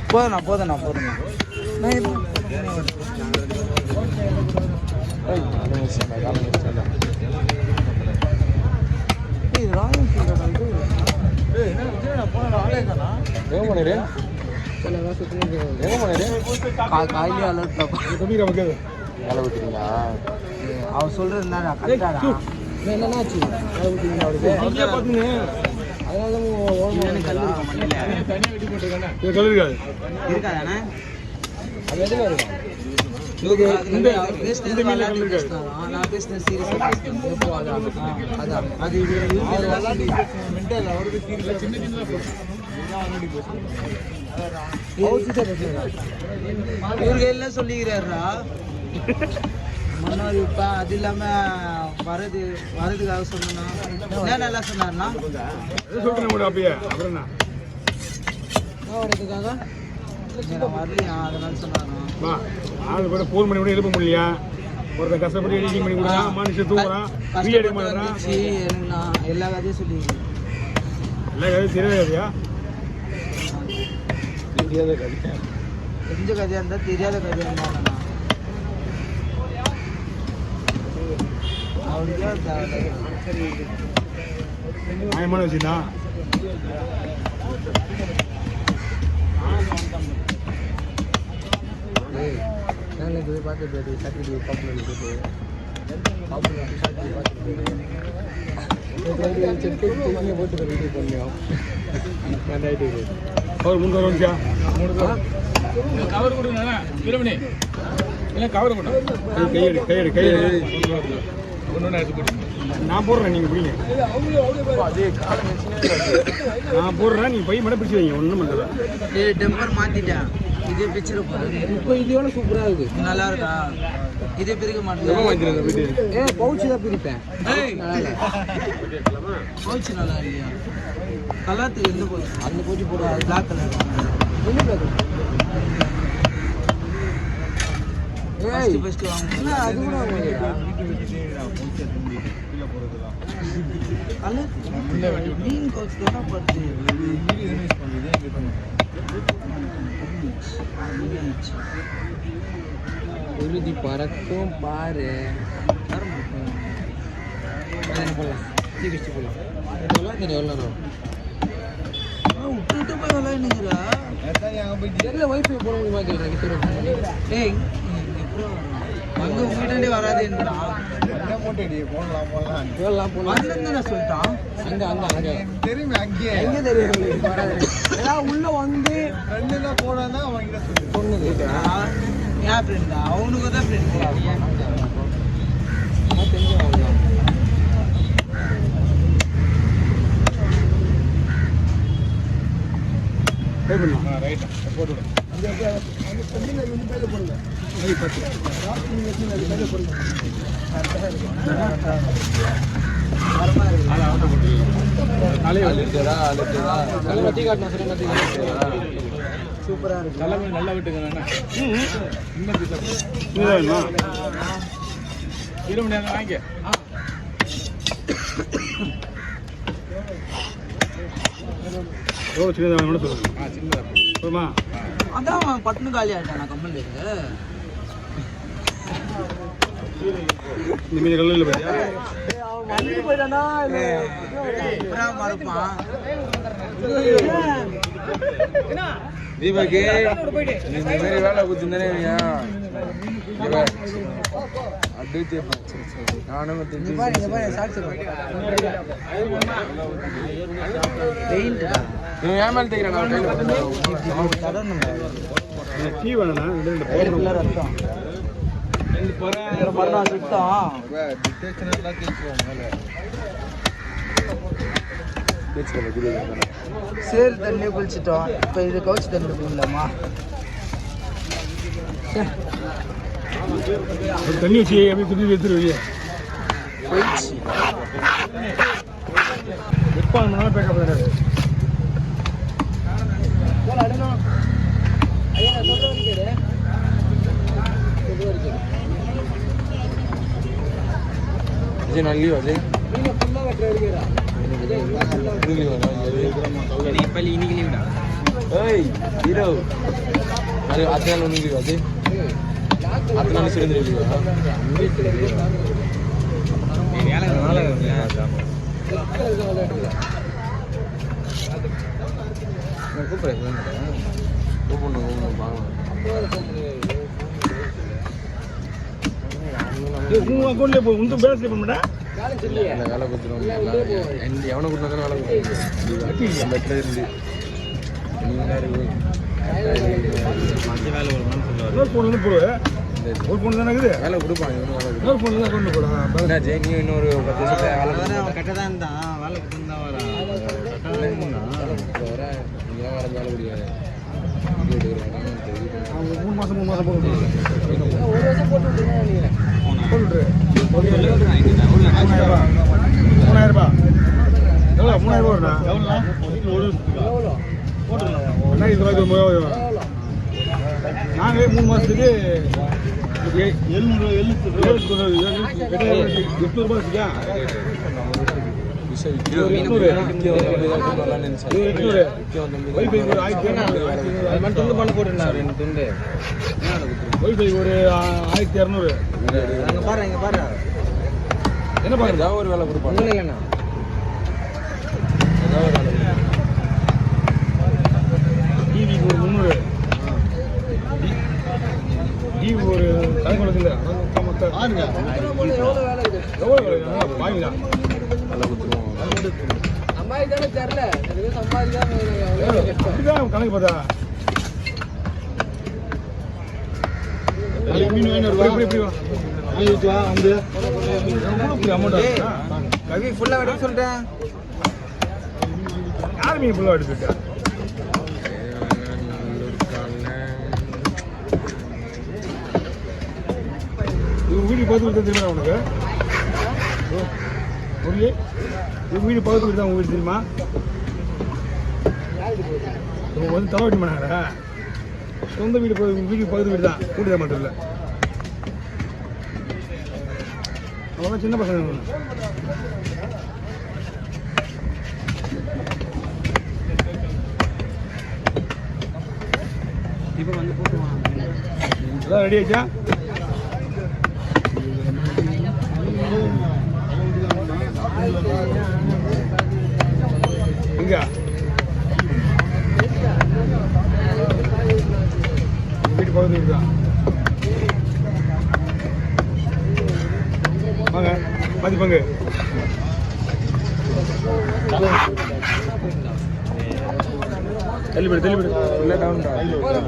போதுண்ணா போதுண்ணா போதுண்ணா நான் இது Royal fielder வந்து காயிலே அலர்ட்ல அவன் சொல்றது என்ன கரெக்டாடா என்னன்னா ஆச்சு இவர்கள் சொல்லிக்கிறாரா மன்னார் இப்ப அது இல்லாம வரதுக்காக சொன்னா நல்லா சொன்னார்னா வரதுக்காக வரலையா அதனால சொன்னாருண்ணா போன் பண்ணி கூட எழுப்ப முடியலையா ஒருத்தன் கஷ்டப்பட்டு எடிட்டிங் பண்ணி கொடுக்குறான் மனுஷன் தூங்குறான் வீடியோ எடுக்க மாட்டேறான் எனக்குண்ணா எல்லா கதையும் சொல்லிக்கிறேன் எல்லா கதையும் தெரியாதையா தெரியாத கதை தெரிஞ்ச கதையாக இருந்தால் தெரியாத கதையாக இருந்தாண்ணா நியாயமான விஷயம் தான் போய் பார்த்துட்டு சர்டிஃபிகேட் பாப்புலர் போட்டு போட்டு வீடியோ பண்ணோம் அவர் முன் வந்துச்சா கவர் கொடுங்க இல்லை கவர் கொடுங்க கையெடு ஒன்று எடுத்து கொடுங்க நான் போடுறேன் நீங்கள் பிடிங்க நான் போடுறேன் நீங்கள் பை மட்டும் பிடிச்சி வைங்க ஒன்றும் பண்ணுறேன் டெம்பர் மாற்றிட்டேன் இதே பிச்சுட்டு போகிறது இப்போ இதோட சூப்பராக இருக்குது நல்லா இருக்கா இதே பிரிக்க மாட்டேன் பவுச்சு தான் பிரிப்பேன் பவுச்சு நல்லா இல்லையா கலருக்கு எந்த பவுச்சு அந்த பவுச்சு போடுற பிளாக் கலர் என்ன பிளாக் ஃபஸ்ட்டு வாங்க அது கூட கலர் மீன் பவுச்சு தான் படுத்து உறுதி பறக்கும் பாரு போடலாம் எவ்வளோ விட்டு போய் விளையாடுங்கிறா தெரியல வைஃபை போட முடியுமா கேட்குறேன் ஏய் அங்கே உங்ககிட்டே வராதுன்றா போடலாம் நான் சொல்லிட்டான் அங்கே தெரியுமே எங்கே தெரியும் ஏதாவது உள்ள வந்து ஃப்ரெண்டு போடான்னா அவன்கிட்ட சொன்னது ஏன் ஃப்ரெண்டா அவனுக்கு தான் ஃப்ரெண்ட் தெரிஞ்சவங்க போட்டு சூப்பராக இருக்கு நல்லா விட்டுங்க வாங்க சின்னதாக சொல்லுங்க அதான் பட்டுனு காலி ஆகிட்டேன் நான் கம்பெனில இருக்கு இந்த மீன் கல்லில் பார்த்தியா போயிட்டானா மறுப்பான் தீபக்கு இந்த மாதிரி வேலை கொடுத்துருந்தேனே அப்படியே நானும் ஏமால் தைக்கிறேன் டீ வேணா சேரு தண்ணியே குளிச்சிட்டோம் இப்போ இது கவுச்சி தண்ணி குடிக்கலாமா தண்ணி வச்சு அப்படியே சுற்றி எடுத்துருவீங்க போயிடுச்சு வெப்பாங்க பேக்கப் கிடையாது நல்லி வந்து இன்னைக்கு லீவுடா ஏய் ஹீரோ அது அதனால ஒண்ணு அது அதனால சுரேந்திர உங்க அக்கௌண்ட்ல போய் உங்க பேலன்ஸ் பண்ண மாட்டா வேலை கொடுத்துருவோம் எவனை கொடுத்தாலும் வேலை கொடுத்துருவோம் பெட்டில் இருந்து இன்னொரு ஃபோன் வந்து போடு ஒரு ஃபோன் தானே இருக்குது வேலை கொடுப்பாங்க இவனும் வேலை இன்னொரு ஃபோன் தான் அக்கௌண்ட் போடுறான் என்ன ஜெய் நீ இன்னொரு 10 வருஷத்துல வேலை கரெக்டாக தான் இருந்தான் வேலை கொடுத்து தான் வரேன் வர நீங்க வர வேலை முடியாது அவங்க 3 மாதம் போட்டு போட்டுரு 3000 ரூபாய் எவ்வளோ 3000 ரூபா வருண்ணா என்ன இது வரைக்கும் நாங்கள் 3 மாதத்துக்கு 800 ரூபாய் வச்சுக்கா 800 வைஃபை ஒரு 1200 துண்டு பண்ண போட்டுருந்தாரு ரெண்டு துண்டு வைஃபை ஒரு 1200 அங்கே பாரு இங்கே பாரு என்ன பாருங்க ஏதாவது ஒரு வேலை கொடுப்பாங்க ஒன்றும் இல்லைண்ணா ஏதாவது ஒரு வேலை டிவிக்கு ஒரு 300 டிவி ஒரு தலைமுறை எவ்வளோ வேலை இது எவ்வளோ வாங்கினா வேலை கொடுத்துருவோம் சம்பாதித்தானே தெரில எதுவும் சம்பாதிக்காம அப்படிதான் கணக்கு பார்த்தா மீன் இப்படி வா வந்து அமௌண்ட் கவி ஃபுல்லாக எடுக்க சொல்லிட்டேன் யார் மீன் ஃபுல்லாக எடுத்துட்டா வீடு பார்த்து விட்டு தெரியுமா உனக்கு முரளி இது வீடு பார்த்து விட்டு தான் உங்க வீடு தெரியுமா உங்க வந்து தலைவட்டி பண்ணாங்கடா சொந்த வீடு வீடு பகுதி வீடு தான் கூட்டுதான் மட்டும் இல்லை அவங்களாம் சின்ன பசங்க இப்போ வந்து போட்டுவான் எல்லாம் ரெடி ஆச்சா எங்க வீட்டு பகுதி வீடு தான் வாங்க பாதி பங்கு தள்ளிவிடு இல்லை டவுன் போதும்